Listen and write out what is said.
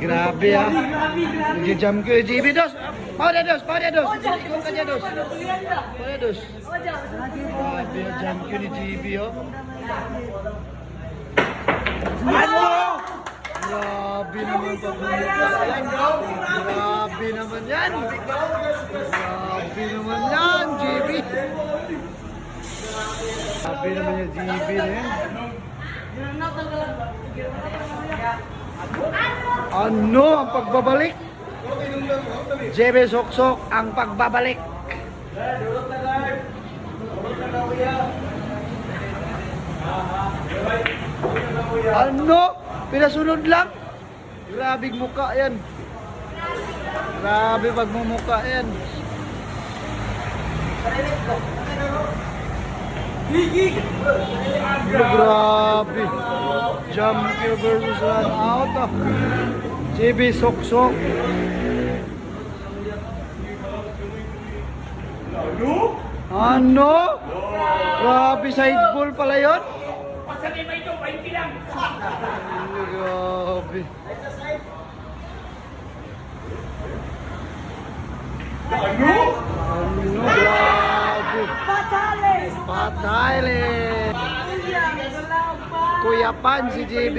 Grabe ah. Nag-jump ko yung GB dos. Pau dia dos. Ikut aja dos. Pau dia dos. Grabe ah, jump ko ni GB oh. Ano? Grabe naman pagmumukha yan. Grabe naman yan. Grabe naman yan, GB. Grabe naman yung GB na yan. Ano ang pagbabalik? JB Soksok ang pagbabalik. Ano? Pinasunod lang? Grabing mukha yan. Grabe pagmumukha yan. Grabe. Jump kill versus run out ah. JB Soksok. Ano? Grabe, side ball pala yun? Grabe. Ano? Grabe. Patale. Kuyapan si JB.